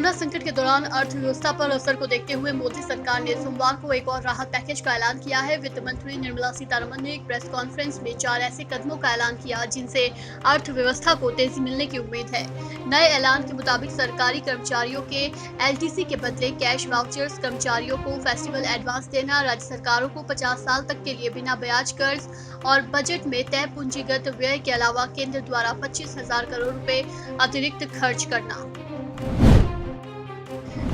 Corona संकट के दौरान अर्थव्यवस्था पर असर को देखते हुए मोदी सरकार ने सोमवार को एक और राहत पैकेज का ऐलान किया है। वित्त मंत्री निर्मला सीतारमण ने एक प्रेस कॉन्फ्रेंस में 4 ऐसे कदमों का ऐलान किया जिनसे अर्थव्यवस्था को तेजी मिलने की उम्मीद है। नए ऐलान के मुताबिक सरकारी कर्मचारियों के एलटीसी के बदले कैश वाउचर्स, कर्मचारियों को फेस्टिवल एडवांस देना, राज्य सरकारों को 50 साल तक के लिए बिना ब्याज कर्ज और बजट में तय पूंजीगत व्यय के अलावा केंद्र द्वारा 25,000 करोड़ रुपए अतिरिक्त खर्च करना।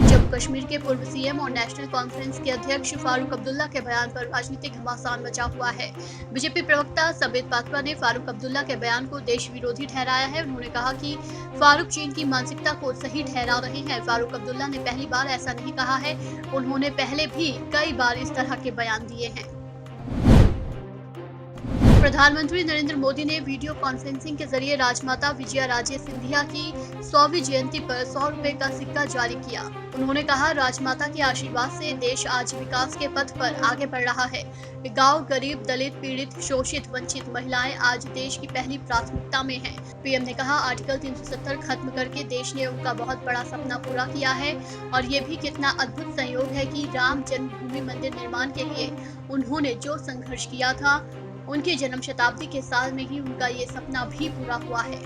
जम्मू कश्मीर के पूर्व सीएम और नेशनल कॉन्फ्रेंस के अध्यक्ष फारूक अब्दुल्ला के बयान पर राजनीतिक घमासान मचा हुआ है। बीजेपी प्रवक्ता संबित पात्रा ने फारूक अब्दुल्ला के बयान को देश विरोधी ठहराया है। उन्होंने कहा कि फारूक चीन की मानसिकता को सही ठहरा रहे हैं। फारूक अब्दुल्ला ने पहली बार ऐसा नहीं कहा है, उन्होंने पहले भी कई बार इस तरह के बयान दिए हैं। प्रधानमंत्री नरेंद्र मोदी ने वीडियो कॉन्फ्रेंसिंग के जरिए राजमाता विजया राजे सिंधिया की 100वीं जयंती पर 100 रुपए का सिक्का जारी किया। उन्होंने कहा, राजमाता के आशीर्वाद से देश आज विकास के पथ पर आगे बढ़ रहा है। गांव, गरीब, दलित, पीड़ित, शोषित, वंचित महिलाएं आज देश की पहली प्राथमिकता में हैं। पीएम ने कहा, आर्टिकल 370 खत्म करके देश ने उनका बहुत बड़ा सपना पूरा किया है और ये भी कितना अद्भुत संयोग है कि राम जन्मभूमि मंदिर निर्माण के लिए उन्होंने जो संघर्ष किया था, उनके जन्म शताब्दी के साल में ही उनका ये सपना भी पूरा हुआ है।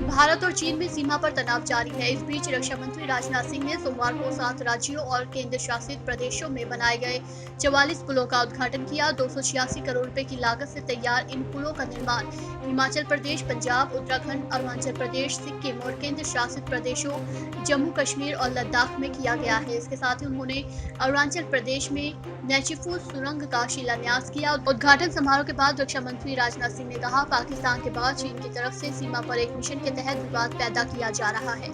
भारत और चीन में सीमा पर तनाव जारी है। इस बीच रक्षा मंत्री राजनाथ सिंह ने सोमवार को 7 राज्यों और केंद्र शासित प्रदेशों में बनाए गए 44 पुलों का उद्घाटन किया। 286 करोड़ रुपए की लागत से तैयार इन पुलों का निर्माण हिमाचल प्रदेश, पंजाब, उत्तराखंड, अरुणाचल प्रदेश, सिक्किम और केंद्र शासित प्रदेशों जम्मू कश्मीर और लद्दाख में किया गया है। इसके साथ ही उन्होंने अरुणाचल प्रदेश में नेचिफू सुरंग का शिलान्यास किया। उद्घाटन समारोह के बाद रक्षा मंत्री राजनाथ सिंह ने कहा, पाकिस्तान के बाद चीन की तरफ से सीमा पर एक मिशन के तहत विवाद पैदा किया जा रहा है।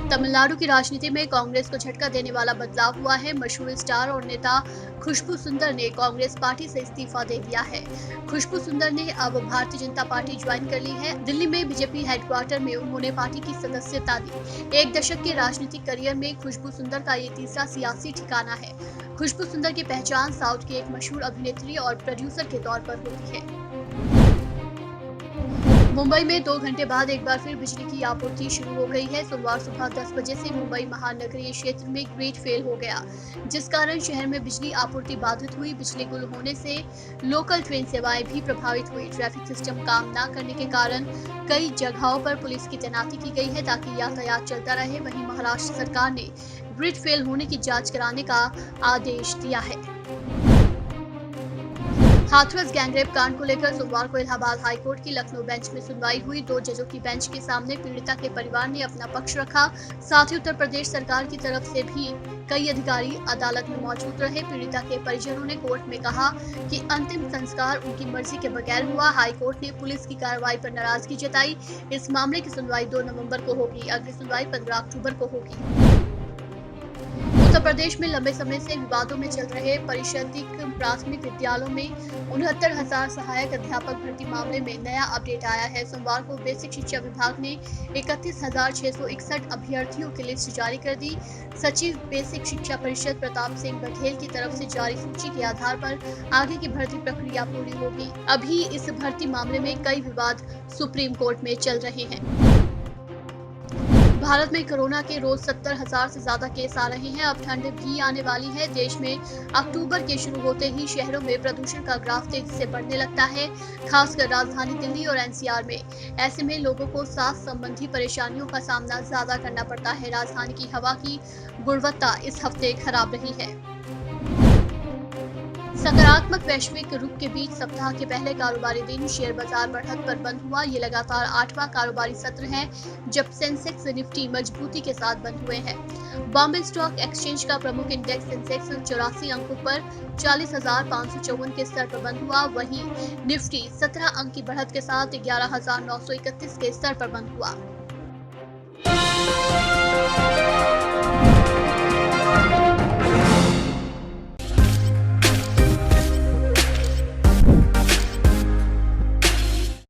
तमिलनाडु की राजनीति में कांग्रेस को झटका देने वाला बदलाव हुआ है। मशहूर स्टार और नेता खुशबू सुंदर ने कांग्रेस पार्टी से इस्तीफा दे दिया है। खुशबू सुंदर ने अब भारतीय जनता पार्टी ज्वाइन कर ली है। दिल्ली में बीजेपी हेडक्वार्टर में उन्होंने पार्टी की सदस्यता दी। एक दशक के राजनीतिक करियर में खुशबू सुंदर का ये तीसरा सियासी ठिकाना है। खुशबू सुंदर की पहचान साउथ की एक मशहूर अभिनेत्री और प्रोड्यूसर के तौर पर होती है। मुंबई में 2 घंटे बाद एक बार फिर बिजली की आपूर्ति शुरू हो गई है। सोमवार सुबह 10 बजे से मुंबई महानगरीय क्षेत्र में ग्रिड फेल हो गया, जिस कारण शहर में बिजली आपूर्ति बाधित हुई। बिजली गुल होने से लोकल ट्रेन सेवाएं भी प्रभावित हुई। ट्रैफिक सिस्टम काम न करने के कारण कई जगहों पर पुलिस की तैनाती की गई है ताकि यातायात चलता रहे। वहीं महाराष्ट्र सरकार ने ग्रिड फेल होने की जाँच कराने का आदेश दिया है। हाथरस गैंगरेप कांड को लेकर सोमवार को इलाहाबाद हाईकोर्ट की लखनऊ बेंच में सुनवाई हुई। 2 जजों की बेंच के सामने पीड़िता के परिवार ने अपना पक्ष रखा। साथ ही उत्तर प्रदेश सरकार की तरफ से भी कई अधिकारी अदालत में मौजूद रहे। पीड़िता के परिजनों ने कोर्ट में कहा कि अंतिम संस्कार उनकी मर्जी के बगैर हुआ। हाईकोर्ट ने पुलिस की कार्रवाई पर नाराजगी जताई। इस मामले की सुनवाई 2 नवंबर को होगी। अगली सुनवाई 15 अक्टूबर को होगी। उत्तर प्रदेश में लंबे समय से विवादों में चल रहे परिषदिक प्राथमिक विद्यालयों में 69,000 सहायक अध्यापक भर्ती मामले में नया अपडेट आया है। सोमवार को बेसिक शिक्षा विभाग ने 31,661 अभ्यर्थियों की लिस्ट जारी कर दी। सचिव बेसिक शिक्षा परिषद प्रताप सिंह बघेल की तरफ से जारी सूची के आधार पर आगे की भर्ती प्रक्रिया पूरी होगी। अभी इस भर्ती मामले में कई विवाद सुप्रीम कोर्ट में चल रहे हैं। भारत में कोरोना के रोज 70,000 से ज्यादा केस आ रहे हैं। अब ठंड भी आने वाली है। देश में अक्टूबर के शुरू होते ही शहरों में प्रदूषण का ग्राफ तेजी से बढ़ने लगता है, खासकर राजधानी दिल्ली और एनसीआर में। ऐसे में लोगों को सांस संबंधी परेशानियों का सामना ज्यादा करना पड़ता है। राजधानी की हवा की गुणवत्ता इस हफ्ते खराब रही है। सकारात्मक वैश्विक रुख के बीच सप्ताह के पहले कारोबारी दिन शेयर बाजार बढ़त पर बंद हुआ। ये लगातार 8वां कारोबारी सत्र है जब सेंसेक्स निफ्टी मजबूती के साथ बंद हुए हैं। बॉम्बे स्टॉक एक्सचेंज का प्रमुख इंडेक्स सेंसेक्स 84 अंकों पर 40,554 के स्तर पर बंद हुआ। वहीं निफ्टी 17 अंक की बढ़त के साथ 11,931 के स्तर पर बंद हुआ।